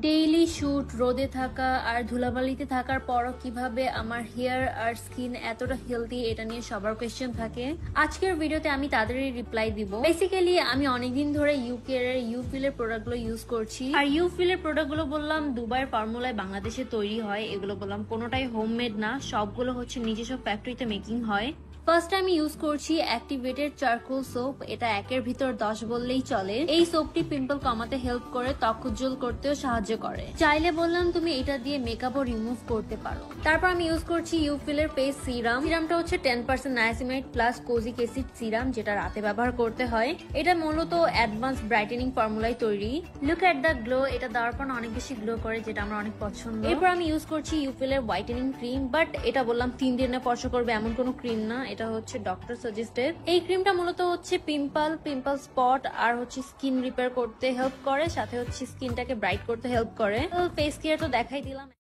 Daily shoot, রোদে থাকা আর ধুলাবালিতে থাকার পরও কিভাবে আমার হেয়ার আর স্কিন এতটা হেলদি, এটা নিয়ে সবার কোয়েশ্চেন থাকে। আজকের ভিডিওতে আমি তাদেরই রিপ্লাই দিব। বেসিক্যালি আমি অনেকদিন ধরে ইউকে এর ইউফিল এর প্রোডাক্টগুলো ইউজ করছি। আর ইউফিল এর প্রোডাক্টগুলো বললাম দুবাইয়ের ফর্মুলায় বাংলাদেশে তৈরি হয়। এগুলো বললাম কোনোটাই হোমমেড না, সবগুলো হচ্ছে নিজস্ব ফ্যাক্টরিতে মেকিং হয়। ফার্স্ট আমি ইউজ করছি অ্যাক্টিভেটেড চারকোল সোপ। এটা 1-এর ভিতর 10 বললেই চলে। এই সোপটি পিম্পল কমাতে হেল্প করে, ত্বক উজ্জ্বল করতেও সাহায্য করে। চাইলে বললাম তুমি এটা দিয়ে মেকআপও রিমুভ করতে পারো। তারপর আমি ইউজ করছি ইউফিলের ফেস সিরাম। সিরামটা হচ্ছে 10% niacinamide plus kojic acid serum, যেটা রাতে ব্যবহার করতে হয়। এটা মূলত অ্যাডভান্স ব্রাইটেনিং ফর্মুলায় তৈরি। লুক এট দ্য গ্লো, এটা দেওয়ার পর অনেক বেশি গ্লো করে, যেটা আমার অনেক পছন্দ। এরপর আমি ইউজ করছি ইউফিলের হোয়াইটেনিং ক্রিম, বাট এটা বললাম 3 দিনে স্পর্শ করবে এমন কোনো ক্রিম না, এটা হচ্ছে ডক্টর সাজেস্টেড। এই ক্রিমটা মূলত হচ্ছে পিম্পল স্পট আর হচ্ছে স্কিন রিপেয়ার করতে হেল্প করে, সাথে হচ্ছে স্কিনটাকে ব্রাইট করতে হেল্প করে। ফেস কেয়ার তো দেখাই দিলাম।